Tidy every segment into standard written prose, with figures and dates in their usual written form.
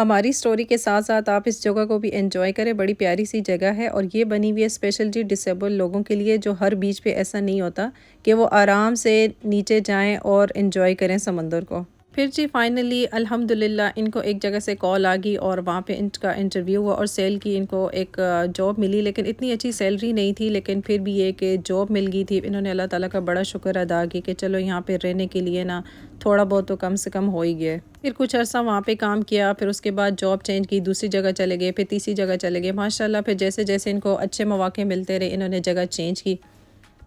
ہماری سٹوری کے ساتھ ساتھ آپ اس جگہ کو بھی انجوائے کریں، بڑی پیاری سی جگہ ہے اور یہ بنی ہوئی ہے اسپیشل جی ڈسیبل لوگوں کے لیے، جو ہر بیچ پہ ایسا نہیں ہوتا کہ وہ آرام سے نیچے جائیں اور انجوائے کریں سمندر کو۔ پھر جی فائنلی الحمدللہ ان کو ایک جگہ سے کال آ گئی اور وہاں پہ ان کا انٹرویو ہوا اور سیل کی ان کو ایک جاب ملی، لیکن اتنی اچھی سیلری نہیں تھی، لیکن پھر بھی یہ کہ جاب مل گئی تھی۔ انہوں نے اللہ تعالیٰ کا بڑا شکر ادا کیا کہ چلو یہاں پہ رہنے کے لیے نا تھوڑا بہت تو کم سے کم ہو ہی گیا۔ پھر کچھ عرصہ وہاں پہ کام کیا، پھر اس کے بعد جاب چینج کی، دوسری جگہ چلے گئے، پھر تیسری جگہ چلے گئے، ماشاءاللہ پھر جیسے جیسے ان کو اچھے مواقع ملتے رہے انہوں نے جگہ چینج کی۔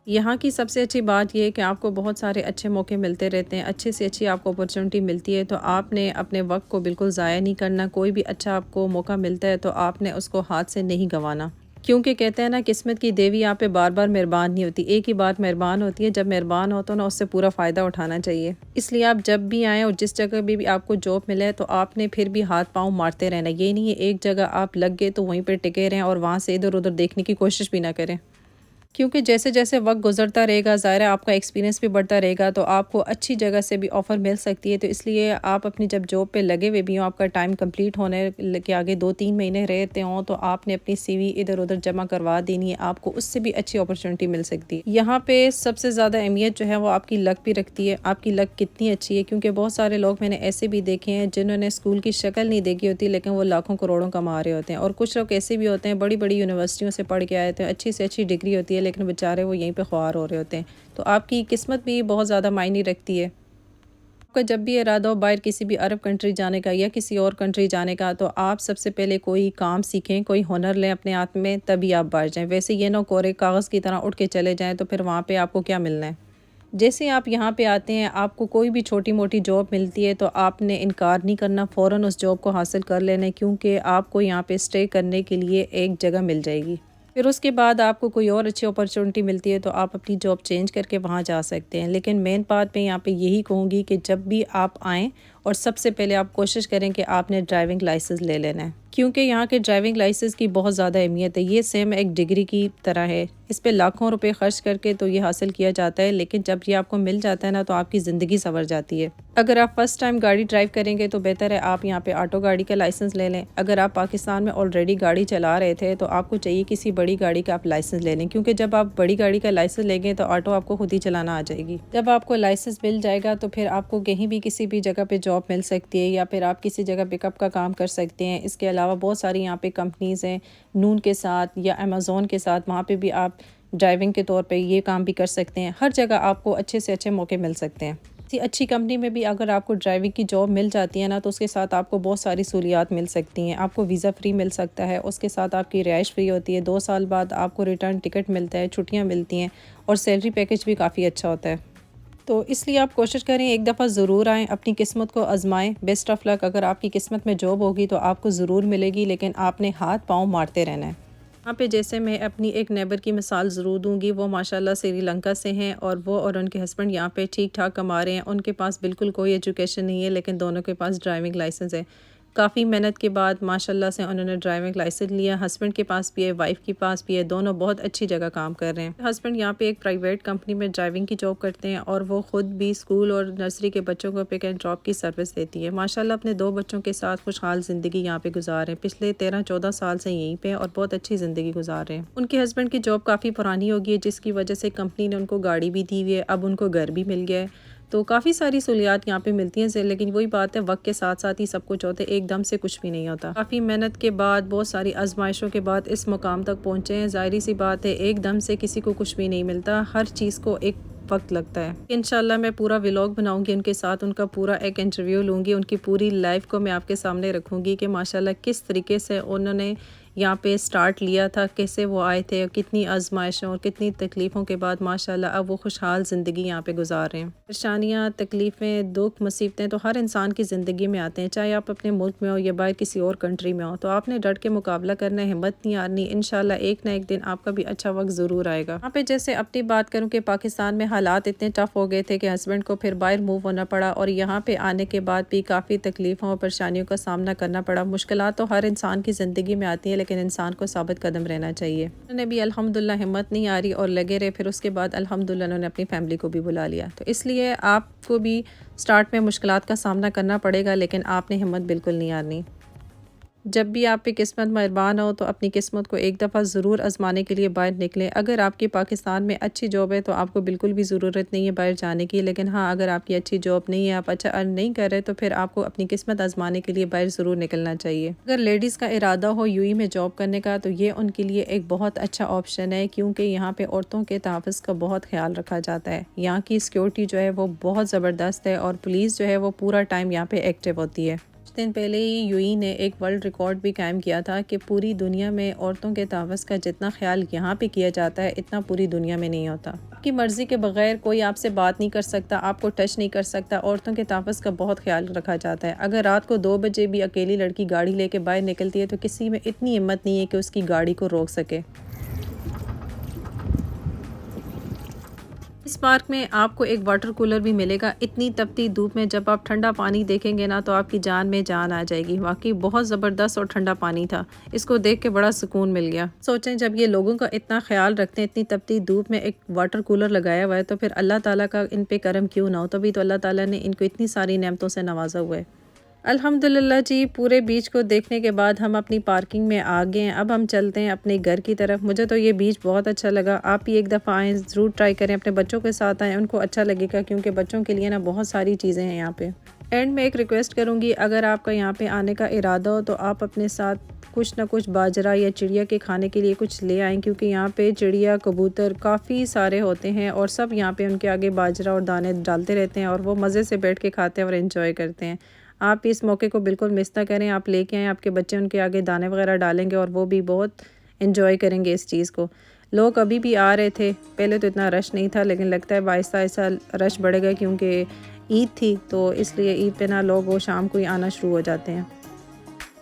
یہاں کی سب سے اچھی بات یہ ہے کہ آپ کو بہت سارے اچھے موقع ملتے رہتے ہیں، اچھے سے اچھی آپ کو اپرچونٹی ملتی ہے، تو آپ نے اپنے وقت کو بالکل ضائع نہیں کرنا۔ کوئی بھی اچھا آپ کو موقع ملتا ہے تو آپ نے اس کو ہاتھ سے نہیں گنوانا، کیونکہ کہتے ہیں نا قسمت کی دیوی آپ پہ بار بار مہربان نہیں ہوتی، ایک ہی بار مہربان ہوتی ہے، جب مہربان ہو تو نا اس سے پورا فائدہ اٹھانا چاہیے۔ اس لیے آپ جب بھی آئیں اور جس جگہ بھی آپ کو جاب ملے تو آپ نے پھر بھی ہاتھ پاؤں مارتے رہنا، یہ نہیں ہے ایک جگہ آپ لگ گئے تو وہیں پہ ٹکے رہیں اور وہاں سے ادھر ادھر دیکھنے کی کوشش بھی نہ کریں، کیونکہ جیسے جیسے وقت گزرتا رہے گا ظاہر ہے آپ کا ایکسپیرینس بھی بڑھتا رہے گا تو آپ کو اچھی جگہ سے بھی آفر مل سکتی ہے۔ تو اس لیے آپ اپنی جب جاب پہ لگے ہوئے بھی ہوں، آپ کا ٹائم کمپلیٹ ہونے کے آگے 2-3 مہینے رہتے ہوں، تو آپ نے اپنی سی وی ادھر ادھر جمع کروا دینی ہے، آپ کو اس سے بھی اچھی اپرچونٹی مل سکتی ہے۔ یہاں پہ سب سے زیادہ اہمیت جو ہے وہ آپ کی لک بھی رکھتی ہے، آپ کی لک کتنی اچھی ہے، کیونکہ بہت سارے لوگ میں نے ایسے بھی دیکھے ہیں جنہوں نے اسکول کی شکل نہیں دیکھی ہوتی لیکن وہ لاکھوں کروڑوں کما رہے ہوتے ہیں، اور کچھ لوگ ایسے بھی ہوتے ہیں بڑی بڑی یونیورسٹیوں سے پڑھ کے آئے تھے، اچھی سے اچھی ڈگری ہوتی ہے لیکن بیچارے وہ یہیں پہ خوار ہو رہے ہوتے ہیں۔ تو آپ کی قسمت بھی بہت زیادہ معنی رکھتی ہے۔ آپ کا جب بھی ارادہ ہو باہر کسی بھی عرب کنٹری جانے کا یا کسی اور کنٹری جانے کا، تو آپ سب سے پہلے کوئی کام سیکھیں، کوئی ہنر لیں اپنے ہاتھ میں، تبھی آپ باہر جائیں۔ ویسے یہ نہ کورے کاغذ کی طرح اٹھ کے چلے جائیں تو پھر وہاں پہ آپ کو کیا ملنا ہے۔ جیسے آپ یہاں پہ آتے ہیں، آپ کو کوئی بھی چھوٹی موٹی جاب ملتی ہے تو آپ نے انکار نہیں کرنا، فوراً اس جاب کو حاصل کر لینا، کیونکہ آپ کو یہاں پہ اسٹے کرنے کے لیے ایک جگہ مل جائے گی۔ پھر اس کے بعد آپ کو کوئی اور اچھی اپرچونٹی ملتی ہے تو آپ اپنی جاب چینج کر کے وہاں جا سکتے ہیں، لیکن مین بات میں یہاں پہ یہی کہوں گی کہ جب بھی آپ آئیں اور سب سے پہلے آپ کوشش کریں کہ آپ نے ڈرائیونگ لائسنس لے لینا ہے، کیونکہ یہاں کے ڈرائیونگ لائسنس کی بہت زیادہ اہمیت ہے۔ یہ سیم ایک ڈگری کی طرح ہے، اس پہ لاکھوں روپے خرچ کر کے تو یہ حاصل کیا جاتا ہے، لیکن جب یہ آپ کو مل جاتا ہے نا تو آپ کی زندگی سنور جاتی ہے۔ اگر آپ فرسٹ ٹائم گاڑی ڈرائیو کریں گے تو بہتر ہے آپ یہاں پہ آٹو گاڑی کا لائسنس لے لیں۔ اگر آپ پاکستان میں آلریڈی گاڑی چلا رہے تھے تو آپ کو چاہیے کسی بڑی گاڑی کا آپ لائسنس لے لیں، کیونکہ جب آپ بڑی گاڑی کا لائسنس لیں گے تو آٹو آپ کو خود ہی چلانا آ جائے گی۔ جب آپ کو لائسنس مل جائے گا تو پھر آپ کو کہیں بھی کسی بھی جگہ پہ جاب مل سکتی ہے، یا پھر آپ کسی جگہ پک اپ کا کام کر سکتے ہیں۔ اس کے علاوہ بہت ساری یہاں پہ کمپنیز ہیں، نون کے ساتھ یا امیزون کے ساتھ، وہاں پہ بھی آپ ڈرائیونگ کے طور پہ یہ کام بھی کر سکتے ہیں۔ ہر جگہ آپ کو اچھے سے اچھے موقع مل سکتے ہیں۔ کسی اچھی کمپنی میں بھی اگر آپ کو ڈرائیونگ کی جاب مل جاتی ہے نا تو اس کے ساتھ آپ کو بہت ساری سہولیات مل سکتی ہیں، آپ کو ویزا فری مل سکتا ہے، اس کے ساتھ آپ کی رہائش فری ہوتی ہے، 2 سال بعد آپ کو ریٹرن ٹکٹ ملتا ہے، چھٹیاں ملتی ہیں، اور سیلری پیکج بھی کافی اچھا ہوتا ہے۔ تو اس لیے آپ کوشش کریں ایک دفعہ ضرور آئیں، اپنی قسمت کو آزمائیں۔ بیسٹ آف لک، اگر آپ کی قسمت میں جاب ہوگی تو آپ کو ضرور ملے گی، لیکن آپ نے ہاتھ پاؤں مارتے رہنا ہے۔ یہاں پہ جیسے میں اپنی ایک نیبر کی مثال ضرور دوں گی، وہ ماشاءاللہ سری لنکا سے ہیں، اور وہ اور ان کے ہسبینڈ یہاں پہ ٹھیک ٹھاک کما رہے ہیں۔ ان کے پاس بالکل کوئی ایجوکیشن نہیں ہے، لیکن دونوں کے پاس ڈرائیونگ لائسنس ہے۔ کافی محنت کے بعد ماشاءاللہ سے انہوں نے ڈرائیونگ لائسنس لیا، ہسبینڈ کے پاس بھی ہے، وائف کے پاس بھی ہے، دونوں بہت اچھی جگہ کام کر رہے ہیں۔ ہسبینڈ یہاں پہ ایک پرائیویٹ کمپنی میں ڈرائیونگ کی جاب کرتے ہیں، اور وہ خود بھی اسکول اور نرسری کے بچوں کو پک اینڈ ڈراپ کی سروس دیتی ہے۔ ماشاءاللہ اپنے 2 بچوں کے ساتھ خوشحال زندگی یہاں پہ گزار رہے ہیں، پچھلے 13-14 سال سے یہیں پہ، اور بہت اچھی زندگی گزار رہے ہیں۔ ان کے ہسبینڈ کی جاب کافی پرانی ہوگی ہے، جس کی وجہ سے کمپنی نے ان کو گاڑی بھی دی ہوئی ہے، اب ان کو گھر بھی مل گیا ہے، تو کافی ساری سہولیات یہاں پہ ملتی ہیں، لیکن وہی بات ہے وقت کے ساتھ ساتھ ہی سب کچھ ہوتا ہے، ایک دم سے کچھ بھی نہیں ہوتا۔ کافی محنت کے بعد، بہت ساری آزمائشوں کے بعد اس مقام تک پہنچے ہیں۔ ظاہری سی بات ہے ایک دم سے کسی کو کچھ بھی نہیں ملتا، ہر چیز کو ایک وقت لگتا ہے۔ انشاءاللہ میں پورا ولاگ بناؤں گی ان کے ساتھ، ان کا پورا ایک انٹرویو لوں گی، ان کی پوری لائف کو میں آپ کے سامنے رکھوں گی کہ ماشاءاللہ کس طریقے سے انہوں نے یہاں پہ سٹارٹ لیا تھا، کیسے وہ آئے تھے، اور کتنی آزمائشوں اور کتنی تکلیفوں کے بعد ماشاءاللہ اب وہ خوشحال زندگی یہاں پہ گزار رہے ہیں۔ پریشانیاں، تکلیفیں، دکھ، مصیبتیں تو ہر انسان کی زندگی میں آتے ہیں، چاہے آپ اپنے ملک میں ہو یا باہر کسی اور کنٹری میں ہو، تو آپ نے ڈٹ کے مقابلہ کرنا ہے، ہمت نہیں ہارنی، انشاءاللہ ایک نہ ایک دن آپ کا بھی اچھا وقت ضرور آئے گا۔ یہاں پہ جیسے اپنی بات کروں کہ پاکستان میں حالات اتنے ٹف ہو گئے تھے کہ ہسبینڈ کو پھر باہر موو ہونا پڑا، اور یہاں پہ آنے کے بعد بھی کافی تکلیفوں اور پریشانیوں کا سامنا کرنا پڑا۔ مشکلات تو ہر انسان کی زندگی میں آتی ہیں، لیکن انسان کو ثابت قدم رہنا چاہیے۔ انہوں نے بھی الحمدللہ ہمت نہیں ہاری اور لگے رہے، پھر اس کے بعد الحمدللہ انہوں نے اپنی فیملی کو بھی بلا لیا۔ تو اس لیے آپ کو بھی سٹارٹ میں مشکلات کا سامنا کرنا پڑے گا، لیکن آپ نے ہمت بالکل نہیں ہارنی۔ جب بھی آپ پہ قسمت مہربان ہو تو اپنی قسمت کو ایک دفعہ ضرور آزمانے کے لیے باہر نکلیں۔ اگر آپ کی پاکستان میں اچھی جاب ہے تو آپ کو بالکل بھی ضرورت نہیں ہے باہر جانے کی، لیکن ہاں اگر آپ کی اچھی جاب نہیں ہے، آپ اچھا ارن نہیں کر رہے، تو پھر آپ کو اپنی قسمت آزمانے کے لیے باہر ضرور نکلنا چاہیے۔ اگر لیڈیز کا ارادہ ہو UAE میں جاب کرنے کا تو یہ ان کے لیے ایک بہت اچھا آپشن ہے، کیونکہ یہاں پہ عورتوں کے تحفظ کا بہت خیال رکھا جاتا ہے۔ یہاں کی سیکیورٹی جو ہے وہ بہت زبردست ہے، اور پولیس جو ہے وہ پورا ٹائم یہاں پہ ایکٹیو ہوتی ہے۔ کچھ دن پہلے ہی UAE نے ایک ورلڈ ریکارڈ بھی قائم کیا تھا کہ پوری دنیا میں عورتوں کے تحفظ کا جتنا خیال یہاں پہ کیا جاتا ہے اتنا پوری دنیا میں نہیں ہوتا۔ آپ کی مرضی کے بغیر کوئی آپ سے بات نہیں کر سکتا، آپ کو ٹچ نہیں کر سکتا۔ عورتوں کے تحفظ کا بہت خیال رکھا جاتا ہے۔ اگر رات کو 2 بجے بھی اکیلی لڑکی گاڑی لے کے باہر نکلتی ہے تو کسی میں اتنی ہمت نہیں ہے کہ اس کی گاڑی کو روک سکے۔ اس پارک میں آپ کو ایک واٹر کولر بھی ملے گا۔ اتنی تپتی دھوپ میں جب آپ ٹھنڈا پانی دیکھیں گے نا تو آپ کی جان میں جان آ جائے گی۔ واقعی بہت زبردست اور ٹھنڈا پانی تھا، اس کو دیکھ کے بڑا سکون مل گیا۔ سوچیں جب یہ لوگوں کا اتنا خیال رکھتے ہیں، اتنی تپتی دھوپ میں ایک واٹر کولر لگایا ہوا ہے، تو پھر اللہ تعالیٰ کا ان پہ کرم کیوں نہ ہو؟ تبھی تو اللہ تعالیٰ نے ان کو اتنی ساری نعمتوں سے نوازا ہوا ہے۔ الحمدللہ جی، پورے بیچ کو دیکھنے کے بعد ہم اپنی پارکنگ میں آ گئے ہیں۔ اب ہم چلتے ہیں اپنے گھر کی طرف۔ مجھے تو یہ بیچ بہت اچھا لگا، آپ بھی ایک دفعہ آئیں، ضرور ٹرائی کریں، اپنے بچوں کے ساتھ آئیں، ان کو اچھا لگے گا، کیونکہ بچوں کے لیے نا بہت ساری چیزیں ہیں یہاں پہ۔ اینڈ میں ایک ریکویسٹ کروں گی، اگر آپ کا یہاں پہ آنے کا ارادہ ہو تو آپ اپنے ساتھ کچھ نہ کچھ باجرہ یا چڑیا کے کھانے کے لیے کچھ لے آئیں، کیونکہ یہاں پہ چڑیا، کبوتر کافی سارے ہوتے ہیں، اور سب یہاں پہ ان کے آگے باجرہ اور دانے ڈالتے رہتے ہیں، اور وہ مزے سے بیٹھ کے کھاتے ہیں اور انجوائے کرتے ہیں۔ آپ اس موقع کو بالکل مس نہ کریں، آپ لے کے آئیں، آپ کے بچے ان کے آگے دانے وغیرہ ڈالیں گے اور وہ بھی بہت انجوائے کریں گے اس چیز کو۔ لوگ ابھی بھی آ رہے تھے، پہلے تو اتنا رش نہیں تھا، لیکن لگتا ہے آہستہ آہستہ رش بڑھ گیا، کیونکہ عید تھی تو اس لیے عید پہ نا لوگ وہ شام کو ہی آنا شروع ہو جاتے ہیں۔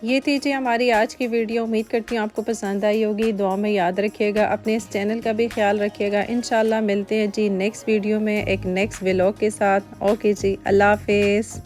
یہ تھی جی ہماری آج کی ویڈیو، امید کرتی ہوں آپ کو پسند آئی ہوگی۔ دعا میں یاد رکھیے گا، اپنے اس چینل کا بھی خیال رکھیے گا۔ انشاءاللہ ملتے ہیں جی نیکسٹ ویڈیو میں ایک نیکسٹ ولاگ کے ساتھ۔ اوکے جی، اللہ حافظ۔